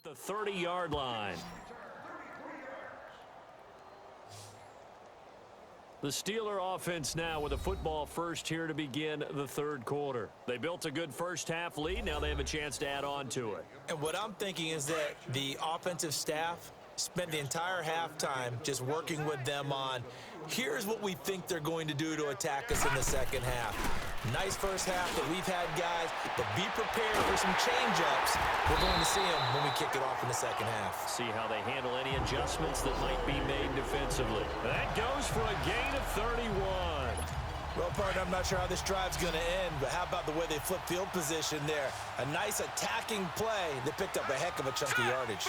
The 30-yard line. The Steeler offense now with a football first here to begin the third quarter. They built a good first half lead. Now they have a chance to add on to it. And what I'm thinking is that the offensive staff spent the entire halftime just working with them on, here's what we think they're going to do to attack us in the second half. Nice first half that we've had, guys, but be prepared for some change-ups. We're going to see them when we kick it off in the second half. See how they handle any adjustments that might be made defensively. That goes for a gain of 31. Well, partner, I'm not sure how this drive's going to end, but how about the way they flip field position there? A nice attacking play that picked up a heck of a chunk of yardage.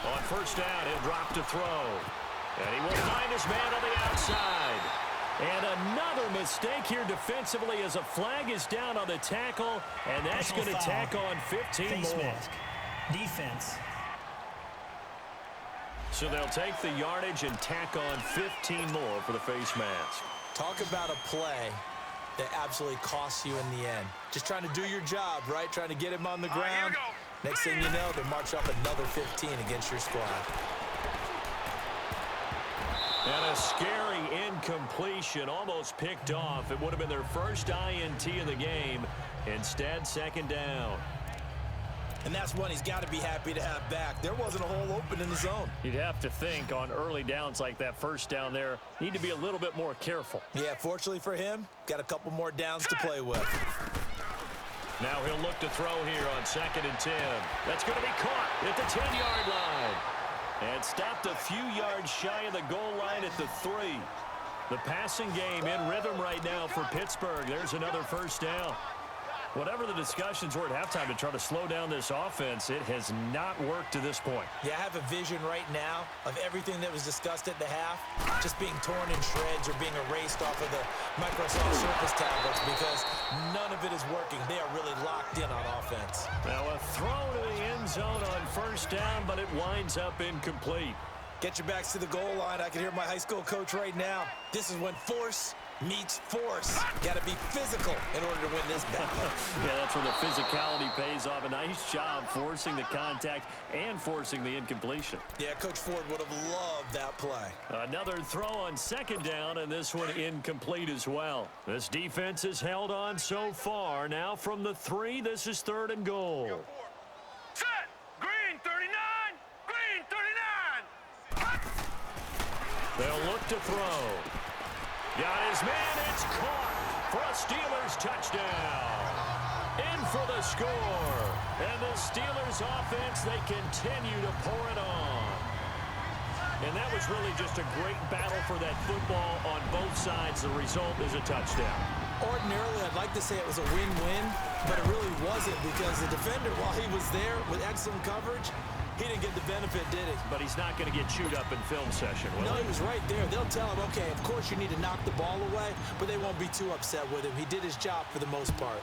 On first down, he'll drop to throw. And he will find his man on the outside. And another mistake here defensively as a flag is down on the tackle, and that's going to tack on 15 Face more. mask. Defense. So they'll take the yardage and tack on 15 more for the face mask. Talk about a play that absolutely costs you in the end. Just trying to do your job, right? Trying to get him on the ground. Next thing you know, they march off another 15 against your squad. And a scary incompletion, almost picked off. It would have been their first INT in the game. Instead, second down. And that's one he's got to be happy to have back. There wasn't a hole open in the zone. You'd have to think on early downs like that first down there, need to be a little bit more careful. Yeah, fortunately for him, got a couple more downs to play with. Now he'll look to throw here on 2nd and 10. That's going to be caught at the 10-yard line. And stopped a few yards shy of the goal line at the 3. The passing game in rhythm right now for Pittsburgh. There's another first down. Whatever the discussions were at halftime to try to slow down this offense, it has not worked to this point. Yeah, I have a vision right now of everything that was discussed at the half just being torn in shreds or being erased off of the Microsoft Surface tablets because none of it is working. They are really locked in on offense. Now a throw to the end zone on first down, but it winds up incomplete. Get your backs to the goal line. I can hear my high school coach right now. This is when force meets force. Got to be physical in order to win this battle. Yeah, that's where the physicality pays off. A nice job forcing the contact and forcing the incompletion. Yeah, Coach Ford would have loved that play. Another throw on second down, and this one incomplete as well. This defense has held on so far. Now from the 3, this is 3rd and goal. Set! Green 39! Green 39! They'll look to throw. Got his man, it's caught for a Steelers touchdown. In for the score. And the Steelers offense, they continue to pour it on. And that was really just a great battle for that football on both sides. The result is a touchdown. Ordinarily, I'd like to say it was a win-win, but it really wasn't because the defender, while he was there with excellent coverage, he didn't get the benefit, did he? But he's not going to get chewed up in film session, will No, he? he was right there. They'll tell him, okay, of course you need to knock the ball away, but they won't be too upset with him. He did his job for the most part.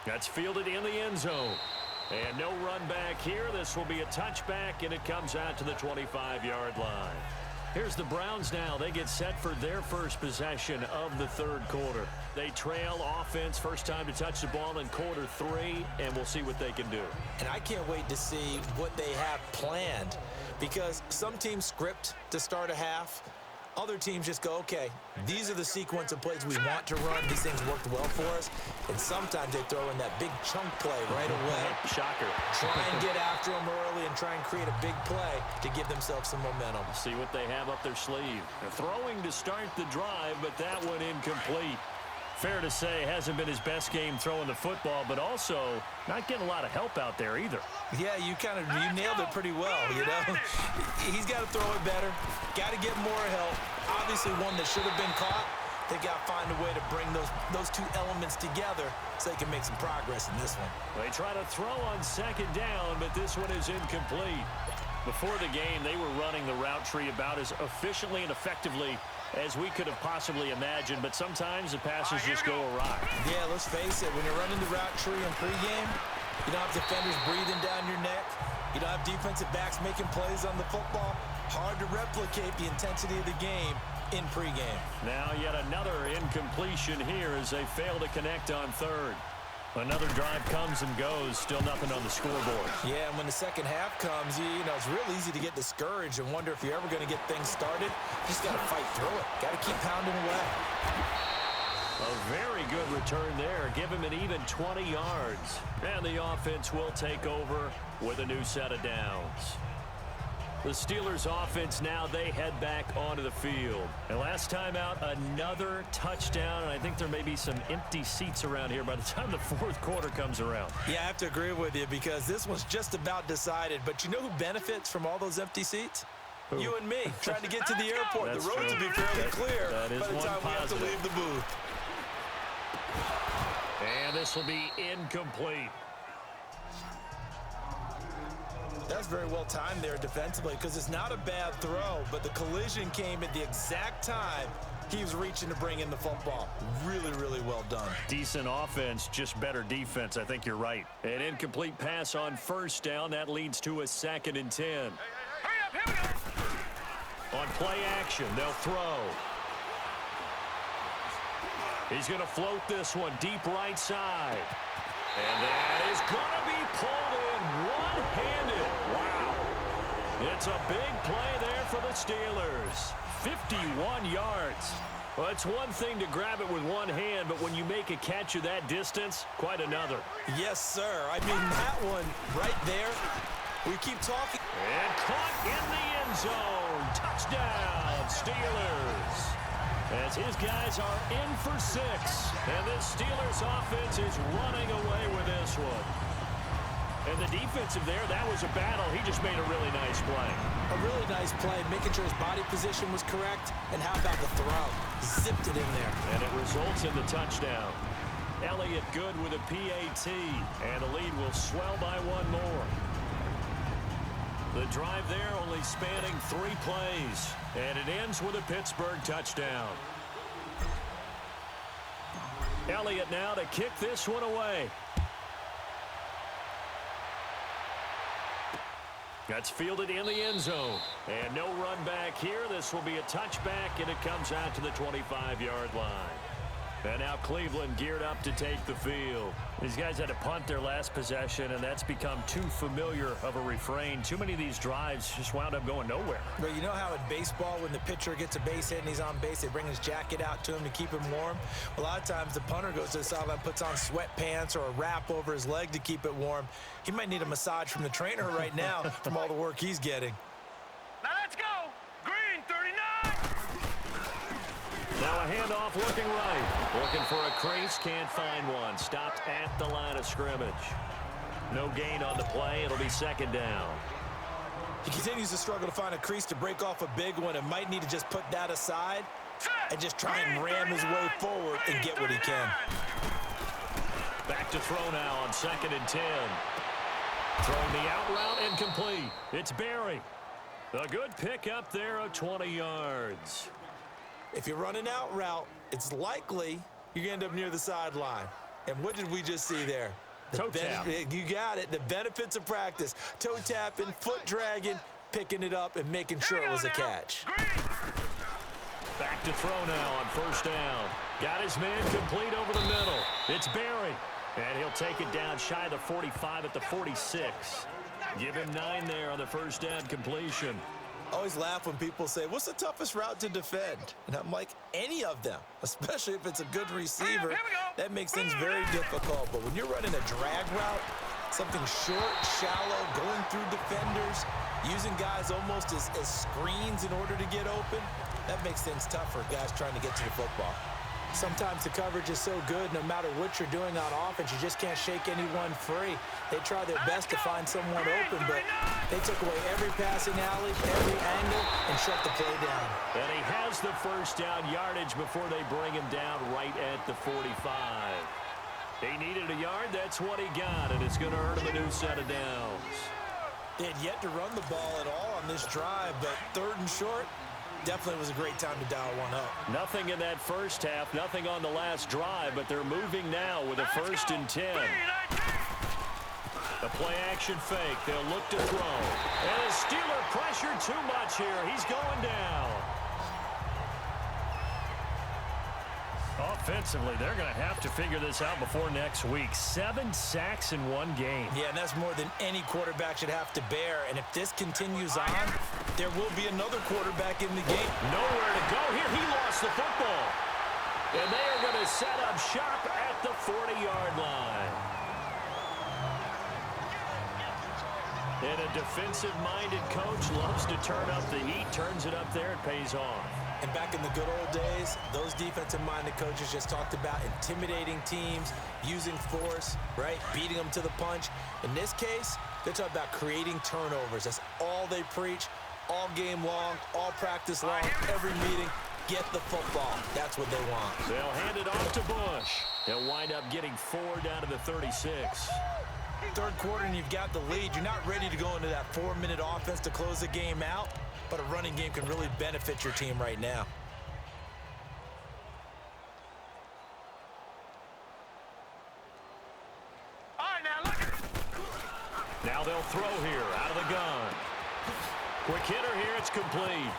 That's fielded in the end zone. And no run back here. This will be a touchback, and it comes out to the 25-yard line. Here's the Browns now. They get set for their first possession of the third quarter. They trail offense, first time to touch the ball in quarter 3, and we'll see what they can do. And I can't wait to see what they have planned because some teams script to start a half. Other teams just go, okay, these are the sequence of plays we want to run. These things worked well for us. And sometimes they throw in that big chunk play right away. Shocker. Try and get after them early and try and create a big play to give themselves some momentum. See what they have up their sleeve. They're throwing to start the drive, but that one incomplete. Fair to say, hasn't been his best game throwing the football, but also not getting a lot of help out there either. Yeah, you nailed it pretty well, you know. He's got to throw it better. Got to get more help. Obviously one that should have been caught. They got to find a way to bring those two elements together so they can make some progress in this one. They try to throw on second down, but this one is incomplete. Before the game, they were running the route tree about as efficiently and effectively as we could have possibly imagined, but sometimes the passes just go awry. Yeah, let's face it, when you're running the route tree in pregame, you don't have defenders breathing down your neck. You don't have defensive backs making plays on the football. Hard to replicate the intensity of the game in pregame. Now yet another incompletion here as they fail to connect on third. Another drive comes and goes, still nothing on the scoreboard. Yeah, and when the second half comes, you know, it's real easy to get discouraged and wonder if you're ever going to get things started. You just got to fight through it. Got to keep pounding away. A very good return there. Give him an even 20 yards. And the offense will take over with a new set of downs. The Steelers offense now, they head back onto the field. And last time out, another touchdown. And I think there may be some empty seats around here by the time the fourth quarter comes around. Yeah, I have to agree with you because this one's just about decided. But you know who benefits from all those empty seats? Who? You and me, trying to get to the airport. The roads will be fairly clear by the time we have to leave the booth. And this will be incomplete. That's very well timed there defensively because it's not a bad throw, but the collision came at the exact time he was reaching to bring in the football. Really, really well done. Decent offense, just better defense. I think you're right. An incomplete pass on first down. That leads to a 2nd and 10. Hurry up, here we go. On play action, they'll throw. He's going to float this one deep right side. And that is going to be pulled in one-handed. Wow. It's a big play there for the Steelers. 51 yards. Well, it's one thing to grab it with one hand, but when you make a catch of that distance, quite another. Yes, sir. I mean, that one right there, we keep talking. And caught in the end zone. Touchdown, Steelers. As his guys are in for 6. And this Steelers offense is running away with this one. And the defensive there, that was a battle. He just made a really nice play. A really nice play, making sure his body position was correct. And how about the throw? Zipped it in there. And it results in the touchdown. Elliott good with a PAT. And the lead will swell by one more. The drive there only spanning 3 plays. And it ends with a Pittsburgh touchdown. Elliott now to kick this one away. That's fielded in the end zone. And no run back here. This will be a touchback, and it comes out to the 25-yard line. And now Cleveland geared up to take the field. These guys had to punt their last possession, and that's become too familiar of a refrain. Too many of these drives just wound up going nowhere. But you know how in baseball, when the pitcher gets a base hit and he's on base, they bring his jacket out to him to keep him warm? A lot of times the punter goes to the sideline, puts on sweatpants or a wrap over his leg to keep it warm. He might need a massage from the trainer right now from all the work he's getting. Now let's go. Green 39. Now a handoff looking right. Looking for a crease, can't find one. Stopped at the line of scrimmage. No gain on the play. It'll be 2nd down. He continues to struggle to find a crease to break off a big one and might need to just put that aside and just try and ram his way forward and get what he can. Back to throw now on 2nd and 10. Throwing the out route incomplete. It's Barry. A good pickup there of 20 yards. If you run an out route, it's likely you're going to end up near the sideline. And what did we just see there? Toe tap. You got it. The benefits of practice. Toe tapping, foot dragging, picking it up, and making sure it was a catch. Back to throw now on 1st down. Got his man complete over the middle. It's Barry. And he'll take it down shy of the 45 at the 46. Give him 9 there on the 1st down completion. I always laugh when people say, what's the toughest route to defend? And I'm like, any of them, especially if it's a good receiver. That makes things very difficult. But when you're running a drag route, something short, shallow, going through defenders, using guys almost as screens in order to get open, that makes things tough for guys trying to get to the football. Sometimes the coverage is so good, no matter what you're doing on offense, you just can't shake anyone free. They try their best to find someone open, but they took away every passing alley, every angle, and shut the play down. And he has the 1st down yardage before they bring him down right at the 45. He needed a yard, that's what he got, and it's going to earn him a new set of downs. They had yet to run the ball at all on this drive, but 3rd and short, definitely was a great time to dial one up. Nothing in that first half, nothing on the last drive, but they're moving now with a 1st and 10. A play-action fake. They'll look to throw. And a Steeler pressure too much here. He's going down. defensively, they're going to have to figure this out before next week. 7 sacks in one game. Yeah, and that's more than any quarterback should have to bear. And if this continues on, there will be another quarterback in the game. Nowhere to go here. He lost the football. And they are going to set up shop at the 40-yard line. And a defensive-minded coach loves to turn up the heat, turns it up there, it pays off. And back in the good old days, those defensive-minded coaches just talked about intimidating teams, using force, right, beating them to the punch. In this case, they're talking about creating turnovers. That's all they preach, all game long, all practice long, every meeting. Get the football. That's what they want. They'll hand it off to Bush. They'll wind up getting 4 down to the 36. Third quarter and you've got the lead. You're not ready to go into that 4-minute offense to close the game out, but a running game can really benefit your team right now. All right, now look. Now they'll throw here out of the gun. Quick hitter here. It's complete.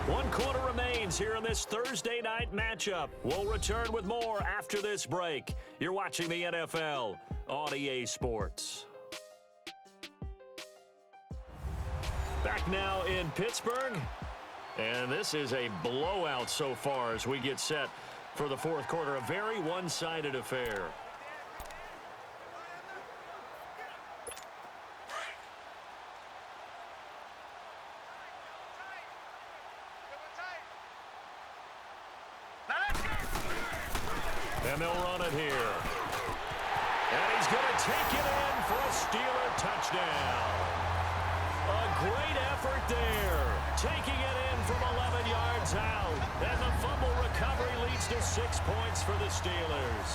One quarter remains here in this Thursday night matchup. We'll return with more after this break. You're watching the NFL on EA Sports. Back now in Pittsburgh. And this is a blowout so far as we get set for the fourth quarter. A very one-sided affair. And they'll run it here. And he's going to take it in for a Steeler touchdown. A great effort there. Taking it in from 11 yards out. And the fumble recovery leads to 6 points for the Steelers.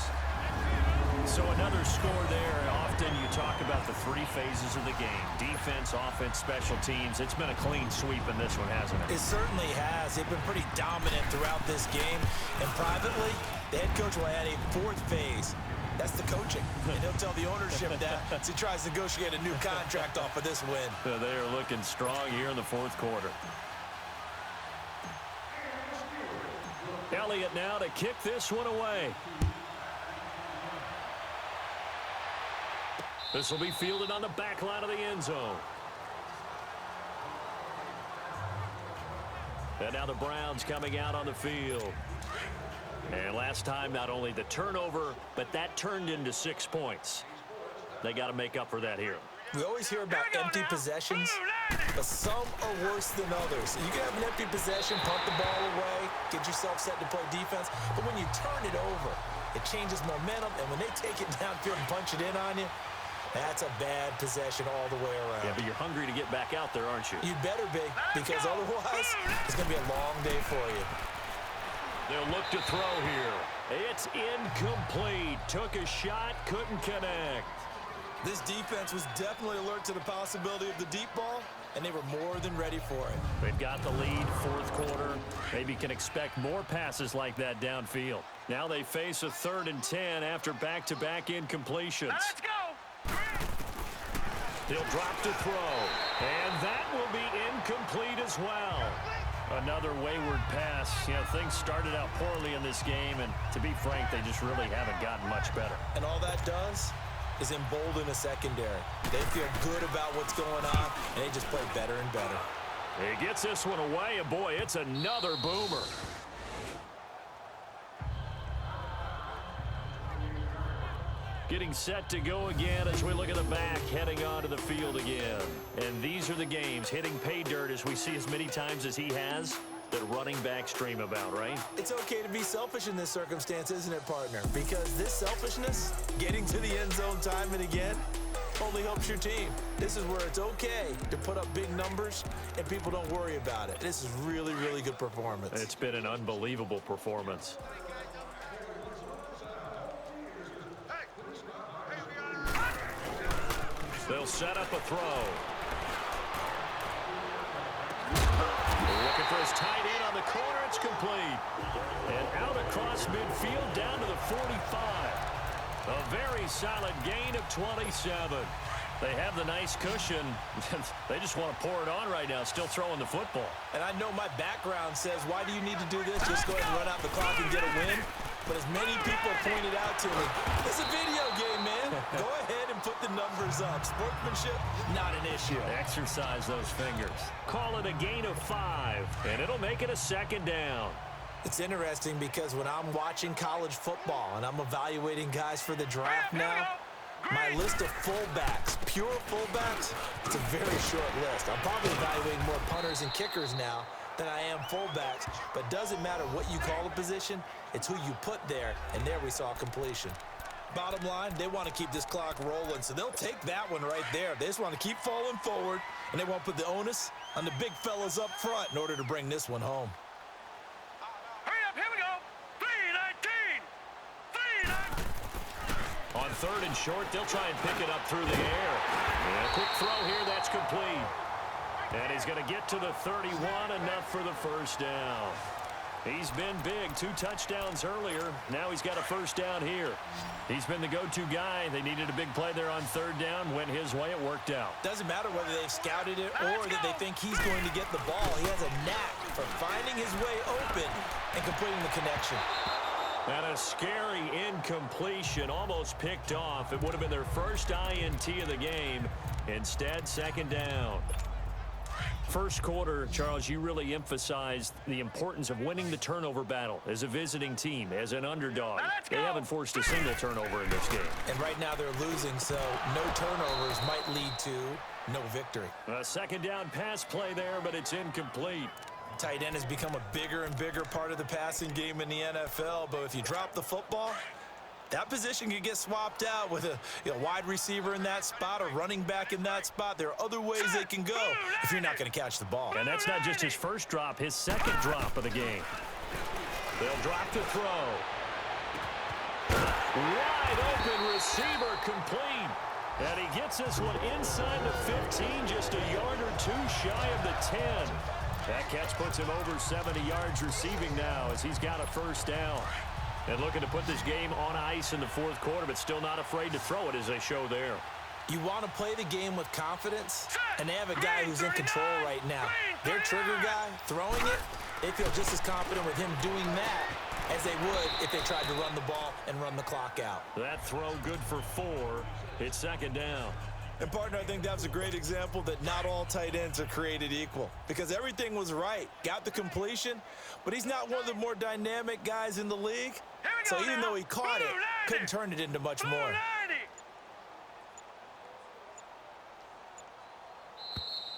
So another score there. Often you talk about the 3 phases of the game. Defense, offense, special teams. It's been a clean sweep in this one, hasn't it? It certainly has. They've been pretty dominant throughout this game. And privately, the head coach will add a 4th phase. That's the coaching. And he'll tell the ownership that as he tries to negotiate a new contract off of this win. They are looking strong here in the fourth quarter. Elliott now to kick this one away. This will be fielded on the back line of the end zone. And now the Browns coming out on the field. And last time, not only the turnover, but that turned into 6 points. They got to make up for that here. We always hear about empty possessions, but some are worse than others. You can have an empty possession, pump the ball away, get yourself set to play defense, but when you turn it over, it changes momentum, and when they take it downfield and punch it in on you, that's a bad possession all the way around. Yeah, but you're hungry to get back out there, aren't you? You better be, because otherwise, it's going to be a long day for you. They'll look to throw here. It's incomplete. Took a shot, couldn't connect. This defense was definitely alert to the possibility of the deep ball, and they were more than ready for it. They've got the lead, fourth quarter. Maybe can expect more passes like that downfield. Now they face a 3rd and 10 after back-to-back incompletions. Now let's go. He'll drop to throw, and that will be incomplete as well. Another wayward pass. You know, things started out poorly in this game, and to be frank, they just really haven't gotten much better. And all that does is embolden a secondary. They feel good about what's going on, and they just play better and better. He gets this one away, and boy, it's another boomer. Getting set to go again as we look at the back, heading onto the field again. And these are the games, hitting pay dirt as we see as many times as he has, that running backs dream about, right? It's okay to be selfish in this circumstance, isn't it, partner? Because this selfishness, getting to the end zone time and again, only helps your team. This is where it's okay to put up big numbers and people don't worry about it. This is really, really good performance. It's been an unbelievable performance. They'll set up a throw. Looking for his tight end on the corner. It's complete. And out across midfield down to the 45. A very solid gain of 27. They have the nice cushion. They just want to pour it on right now, still throwing the football. And I know my background says, why do you need to do this? Just go ahead and run out the clock and get a win. But as many people pointed out to me, it's a video game, man. Go ahead and put the numbers up. Sportsmanship, not an issue. Exercise those fingers. Call it a gain of 5, and it'll make it a second down. It's interesting because when I'm watching college football and I'm evaluating guys for the draft now, my list of fullbacks, pure fullbacks, it's a very short list. I'm probably evaluating more punters and kickers now than I am fullbacks, but it doesn't matter what you call a position, it's who you put there, and there we saw completion. Bottom line, they want to keep this clock rolling, so they'll take that one right there. They just want to keep falling forward, and they want to put the onus on the big fellas up front in order to bring this one home. Hurry up, here we go. 3-19. 3-19. On 3rd and short, they'll try and pick it up through the air. And a quick throw here, that's complete. And he's going to get to the 31, enough for the first down. He's been big, 2 touchdowns earlier. Now he's got a first down here. He's been the go-to guy. They needed a big play there on 3rd down. Went his way, it worked out. Doesn't matter whether they've scouted it or that they think he's going to get the ball. He has a knack for finding his way open and completing the connection. And a scary incompletion, almost picked off. It would have been their first INT of the game. Instead, second down. First quarter, Charles, you really emphasized the importance of winning the turnover battle as a visiting team, as an underdog. They haven't forced a single turnover in this game. And right now they're losing, so no turnovers might lead to no victory. A second down pass play there, but it's incomplete. Tight end has become a bigger and bigger part of the passing game in the NFL, but if you drop the football, that position can get swapped out with a wide receiver in that spot or running back in that spot. There are other ways they can go if you're not going to catch the ball. And that's not just his first drop, his second drop of the game. They'll drop the throw. Wide open receiver complete. And he gets this one inside the 15, just a yard or 2 shy of the 10. That catch puts him over 70 yards receiving now as he's got a first down. And looking to put this game on ice in the 4th quarter, but still not afraid to throw it as they show there. You want to play the game with confidence, and they have a guy who's in control right now. Their trigger guy, throwing it, they feel just as confident with him doing that as they would if they tried to run the ball and run the clock out. That throw good for 4. It's second down. And, partner, I think that was a great example that not all tight ends are created equal because everything was right. Got the completion, but he's not one of the more dynamic guys in the league. So even though he caught it, couldn't turn it into much more.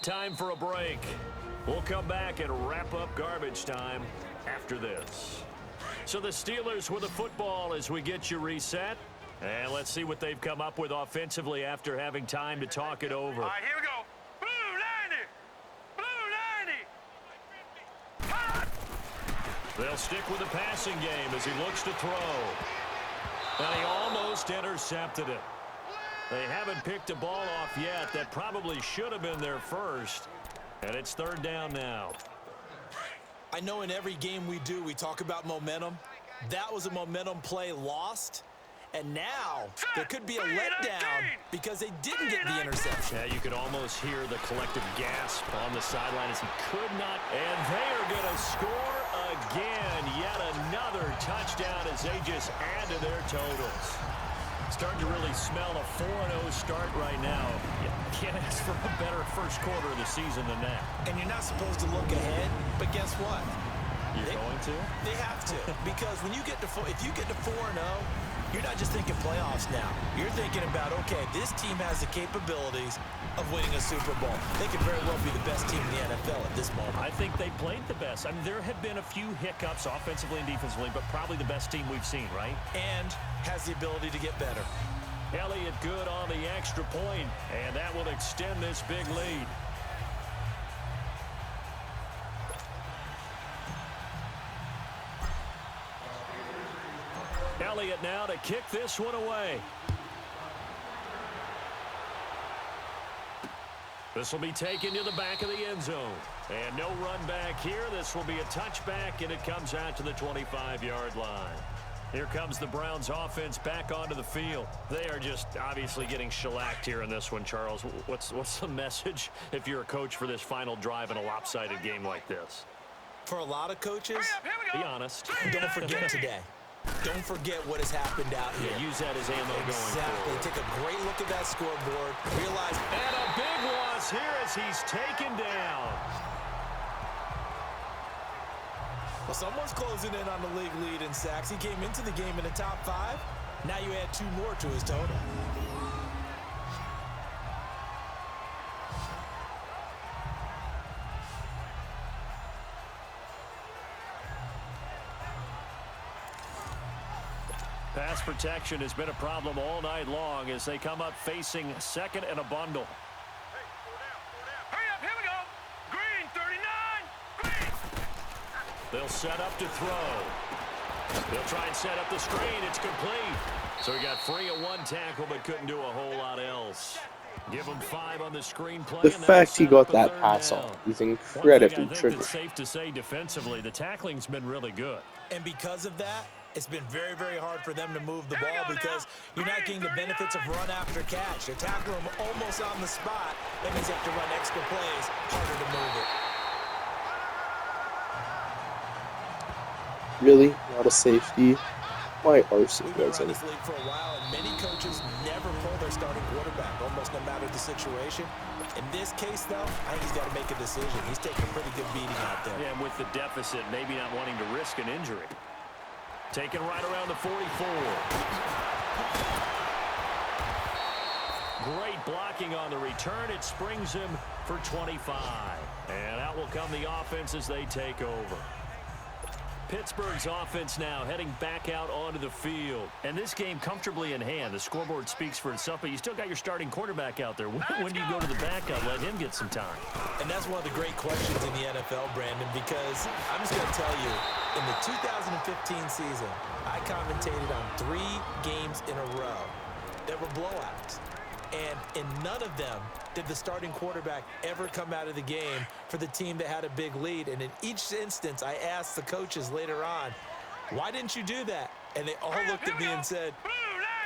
Time for a break. We'll come back and wrap up garbage time after this. So the Steelers with the football as we get you reset. And let's see what they've come up with offensively after having time to talk it over. All right, here we go. Blue 90. Blue 90. They'll stick with the passing game as he looks to throw. And he almost intercepted it. They haven't picked a ball off yet. That probably should have been their first. And it's 3rd down now. I know in every game we do, we talk about momentum. That was a momentum play lost. And now there could be a letdown because they didn't get the interception. Yeah, you could almost hear the collective gasp on the sideline as he could not. And they are going to score again. Yet another touchdown as they just add to their totals. Starting to really smell a 4-0 start right now. You can't ask for a better first quarter of the season than that. And you're not supposed to look ahead, but guess what? You're going to? They have to. Because when you get to if you get to 4-0, you're not just thinking playoffs now. You're thinking about, okay, this team has the capabilities of winning a Super Bowl. They could very well be the best team in the NFL at this moment. I think they played the best. I mean, there have been a few hiccups offensively and defensively, but probably the best team we've seen, right? And has the ability to get better. Elliott good on the extra point, and that will extend this big lead. Elliott now to kick this one away. This will be taken to the back of the end zone. And no run back here. This will be a touchback, and it comes out to the 25-yard line. Here comes the Browns offense back onto the field. They are just obviously getting shellacked here in this one, Charles. What's the message if you're a coach for this final drive in a lopsided game like this? For a lot of coaches, Be honest. don't forget today. Don't forget what has happened out here. Yeah, use that as ammo going Exactly. forward. Take a great look at that scoreboard. Realize. And a big loss here as he's taken down. Well, someone's closing in on the league lead in sacks. He came into the game in the top 5. Now you add 2 more to his total. Pass protection has been a problem all night long as they come up facing second and a bundle. Hurry up, here we go. Green, 39. Green. They'll set up to throw. They'll try and set up the screen. It's complete. So he got free of 1 tackle but couldn't do a whole lot else. Give him 5 on the screenplay. The fact he got that pass off is incredibly I think tricky. it's safe to say defensively, the tackling's been really good. And because of that, it's been very, very hard for them to move the ball because you're not getting the benefits of run after catch. They tackle him almost on the spot. That means you have to run extra plays, harder to move it. Really? Not a safety? My arse We've been around wasn't. this league for a while, and many coaches never pull their starting quarterback, almost no matter the situation. In this case, though, I think he's got to make a decision. He's taking a pretty good beating out there. Yeah, and with the deficit, maybe not wanting to risk an injury. Taken right around the 44. Great blocking on the return. It springs him for 25. And out will come the offense as they take over. Pittsburgh's offense now heading back out onto the field. And this game comfortably in hand. The scoreboard speaks for itself, but you still got your starting quarterback out there. When do you go to the backup? Let him get some time. And that's one of the great questions in the NFL, Brandon, because I'm just going to tell you, in the 2015 season, I commentated on 3 games in a row that were blowouts. And in none of them did the starting quarterback ever come out of the game for the team that had a big lead. And in each instance, I asked the coaches later on, why didn't you do that? And they all looked at me and said,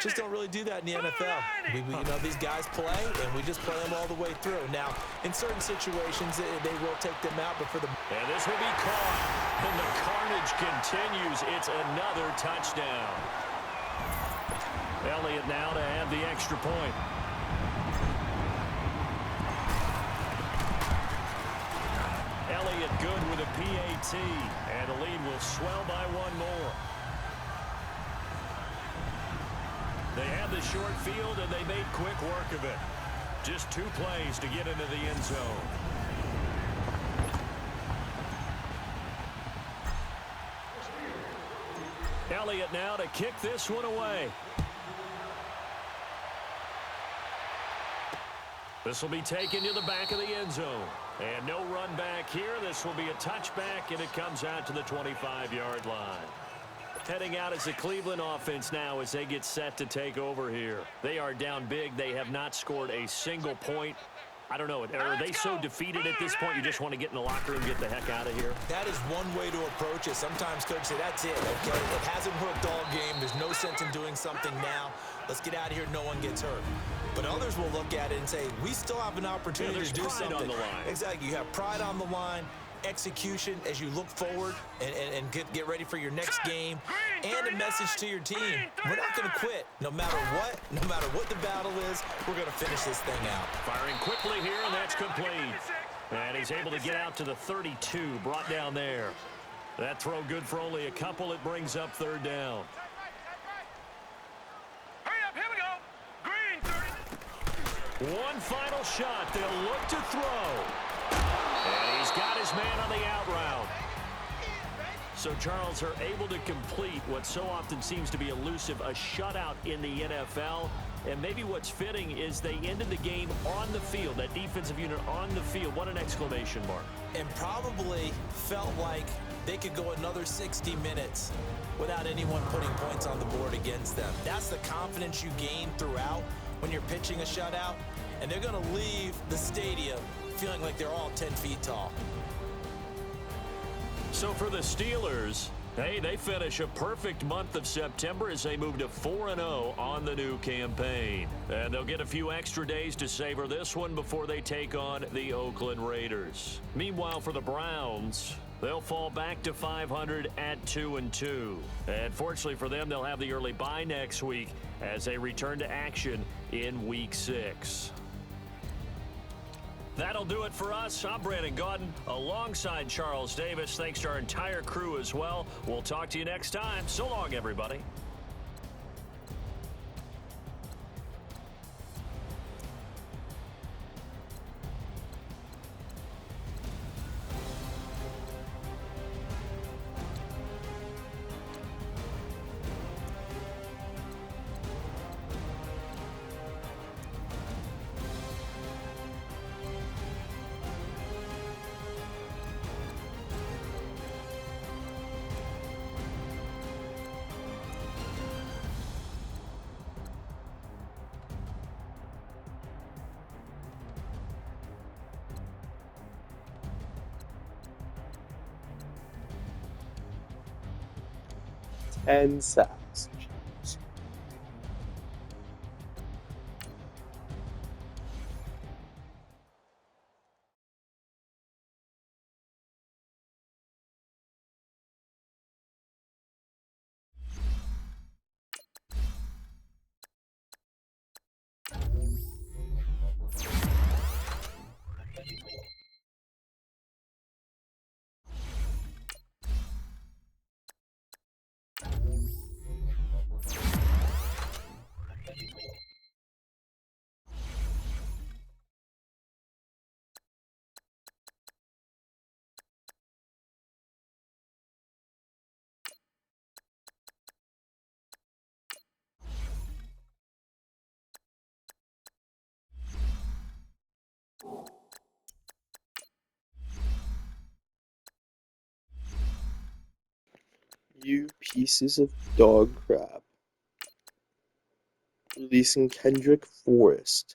just don't really do that in the NFL. You know, these guys play, and we just play them all the way through. Now, in certain situations, they will take them out, but for the... And this will be caught. And the carnage continues. It's another touchdown. Elliott now to add the extra point. Elliott good with a PAT, and the lead will swell by 1 more. They had the short field, and they made quick work of it. Just 2 plays to get into the end zone. Elliott now to kick this one away. This will be taken to the back of the end zone. And no run back here. This will be a touchback, and it comes out to the 25-yard line. Heading out is the Cleveland offense now as they get set to take over here. They are down big. They have not scored a single point. I don't know. Are they so defeated at this point you just want to get in the locker room and get the heck out of here? That is one way to approach it. Sometimes coaches say, that's it, okay? It hasn't worked all game. There's no sense in doing something now. Let's get out of here. No one gets hurt. But others will look at it and say, we still have an opportunity to do something. On the line. Exactly. You have pride on the line, execution as you look forward and get ready for your next game, and a message to your team. We're not going to quit. No matter what the battle is, we're going to finish this thing out. Firing quickly here, and that's complete. And he's able to get out to the 32, brought down there. That throw good for only a couple. It brings up 3rd down. One final shot. They'll look to throw. And he's got his man on the out route. So Charles are able to complete what so often seems to be elusive, a shutout in the NFL. And maybe what's fitting is they ended the game on the field, that defensive unit on the field. What an exclamation mark. And probably felt like they could go another 60 minutes without anyone putting points on the board against them. That's the confidence you gain throughout when you're pitching a shutout, and they're going to leave the stadium feeling like they're all 10 feet tall. So for the Steelers, Hey, they finish a perfect month of September as they move to 4-0 on the new campaign. And they'll get a few extra days to savor this one before they take on the Oakland Raiders. Meanwhile, for the Browns, they'll fall back to 500 at 2-2. And fortunately for them, they'll have the early bye next week as they return to action in Week 6. That'll do it for us. I'm Brandon Gaudin alongside Charles Davis. Thanks to our entire crew as well. We'll talk to you next time. So long, everybody. And sacks. You pieces of dog crap. Releasing Kendrick Forrest.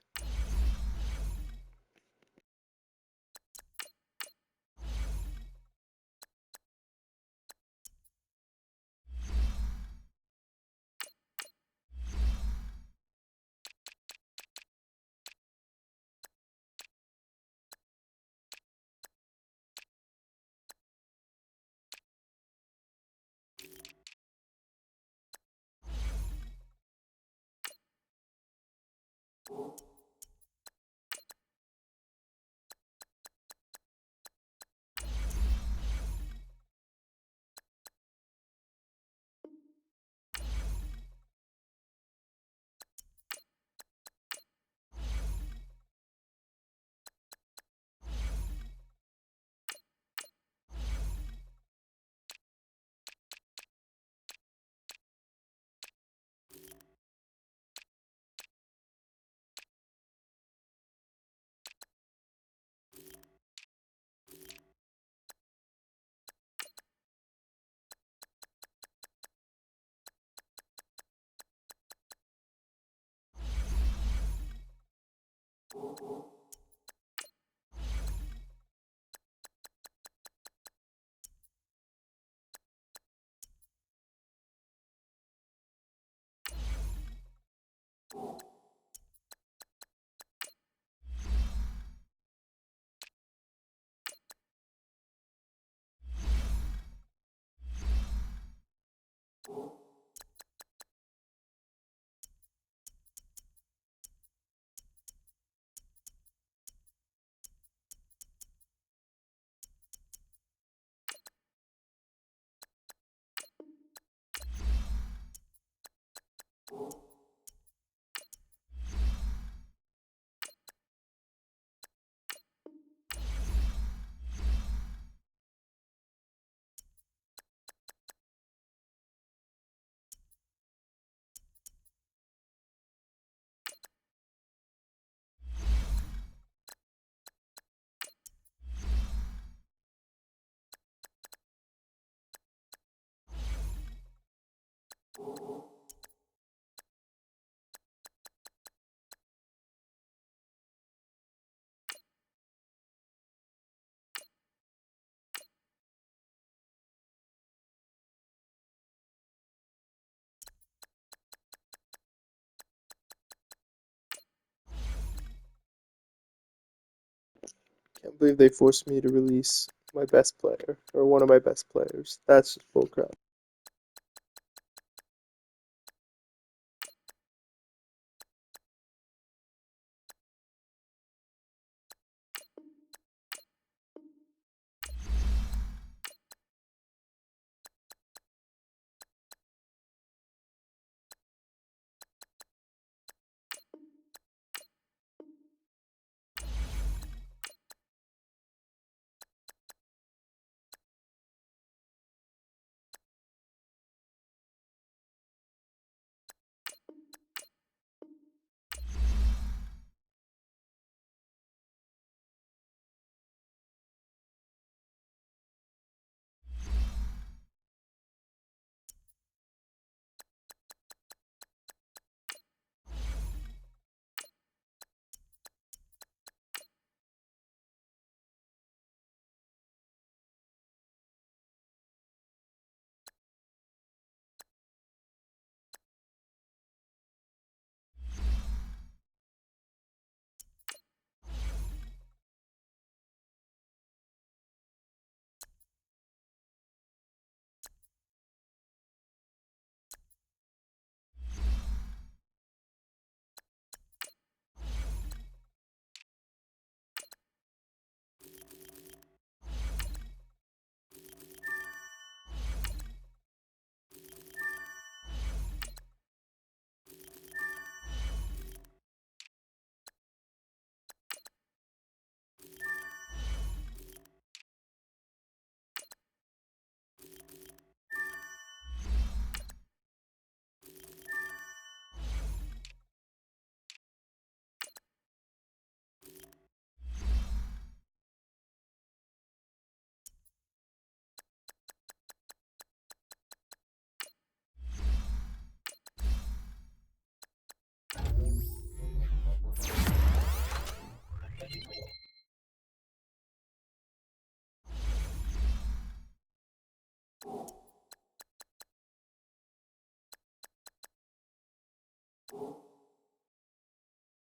Can't believe they forced me to release my best player, or one of my best players. That's just bullcrap.